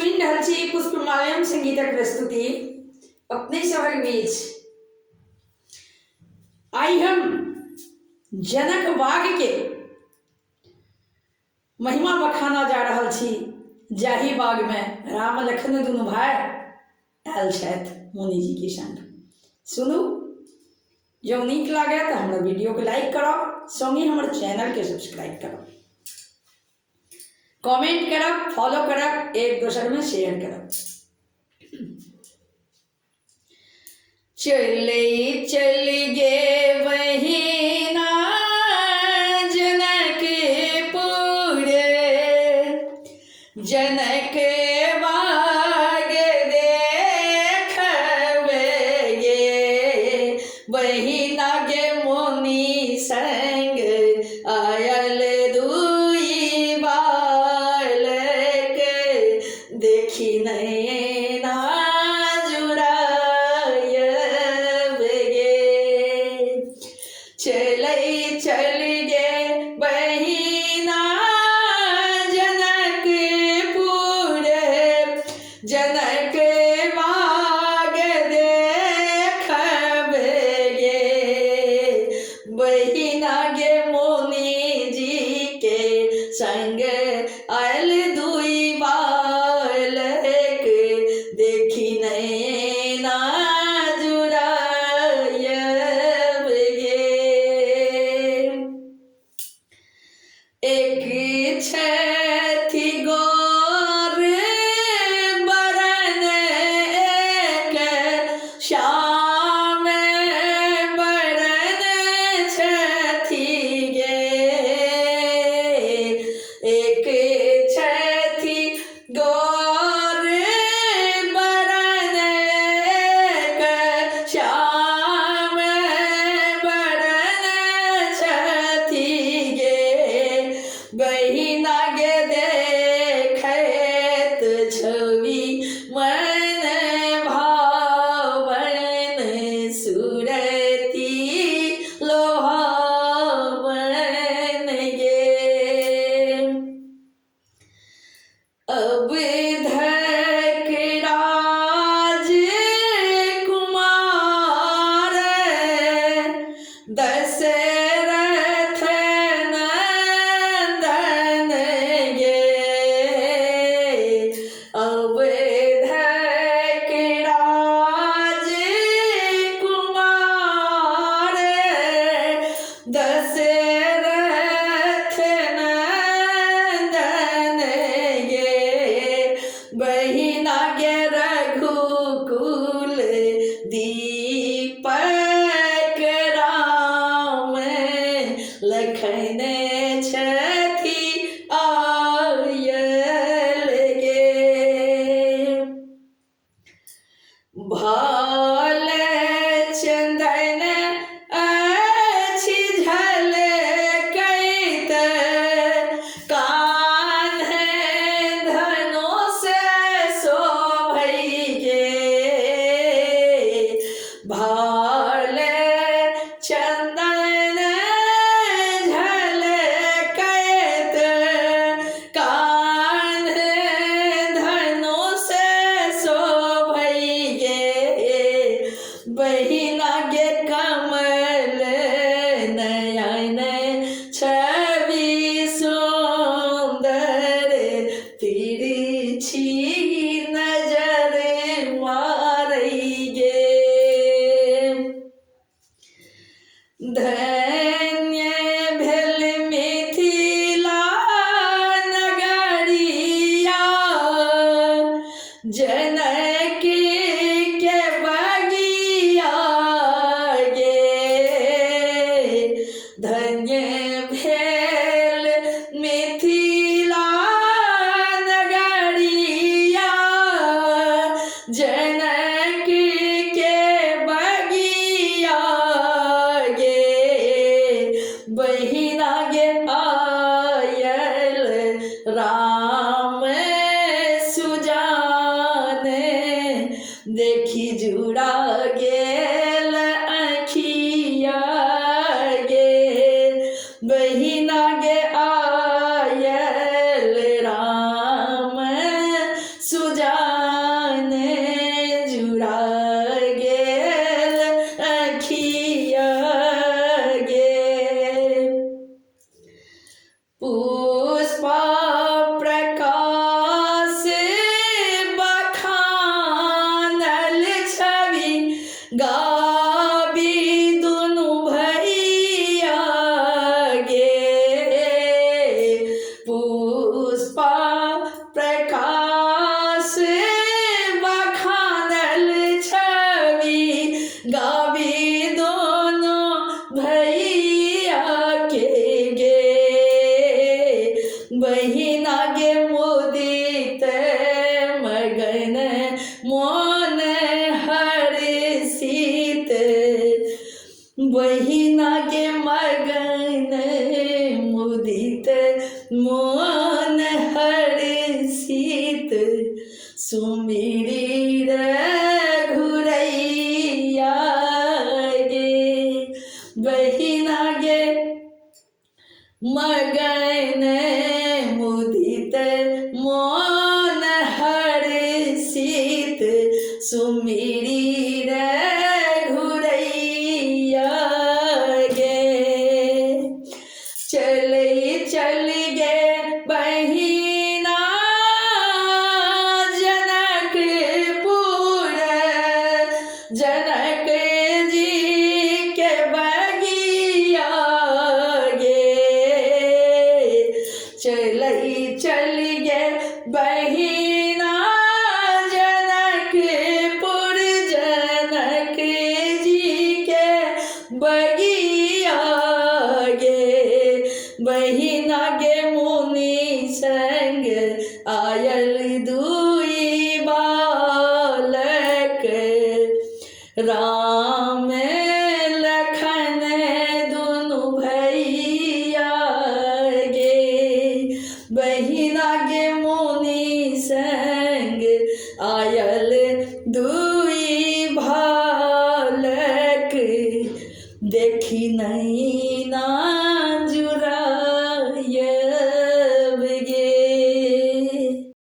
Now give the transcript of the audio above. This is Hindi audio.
सुनि रहल छी पुष्पमाल्यम संगीतक प्रस्तुति अपने सभक बीच। आई हम जनक बाग के महिमा बखाना जा रहल छी, जाहि बाग में राम लखन दुनू भाई आयल छथि मुनि जी के संग। सुनू, जँ नीक लागे तो हमारे वीडियो के लाइक करब, संगे हमारे चैनल के सब्सक्राइब करब, कमेंट करब, फॉलो करब, एक दूसर में शेयर करब। चले चल गे बहिना जनकपुर, जनक बाग देखबे गे बहिना गे मुनि संग आयल दुई बालक देखी नैना चले चल गे बहिना जनकपुर, जनक बाग देखबे गे बहिना गे मुनि जी के संग आयल दुई बालक देखी नैना एक छथि गौर बरन एक श्याम बरन छथि गे, एक छथि गौर बरन एक श्याम बरन छथि गे बहिना गे देखत छवि मन भावन सुरती लोभावन गे। अब धक राज कुमार दशरथ नंदन गे, अब धक राज कुमार दशरथ नंदन गे बहिना गे रघुकुल दीपक राम लखन छथि आयल गे। भाल चंदन अछि झलकैत, कान्ह धनुष शोभै गे भाल चंदन झलकैत, कान्ह धनुष शोभै गे बहिना गे कमल नयन छवि सुंदर तिरछी नजर मारै गे। धन्य भेल मिथिला नगरिया जनक के बगिया गे, धन्य भेल मिथिला नगरिया जनक के बगिया गे बहिना गे आयल राम सुजान देखी जुड़ा गेल अखिया गे बहिना गे आयल राम सुजान। बहिना के मगन मुदित मोन हर्षित सुमिरी रघुरैया गे। बहिना गे मगन मुदित मोन हर्षित सुमिरी रघुरैया गे। चल गे बहिना जनकपुर जनक जी के बगिया गे। चल गे बहिना जनकपुर जनक जी के बगिया गे। बहिना गे मुनि संग आयल दुई बालक राम लखन दुनु भैया गे। बहिना गे मुनि संग आयल दुई बालक देखी नहीं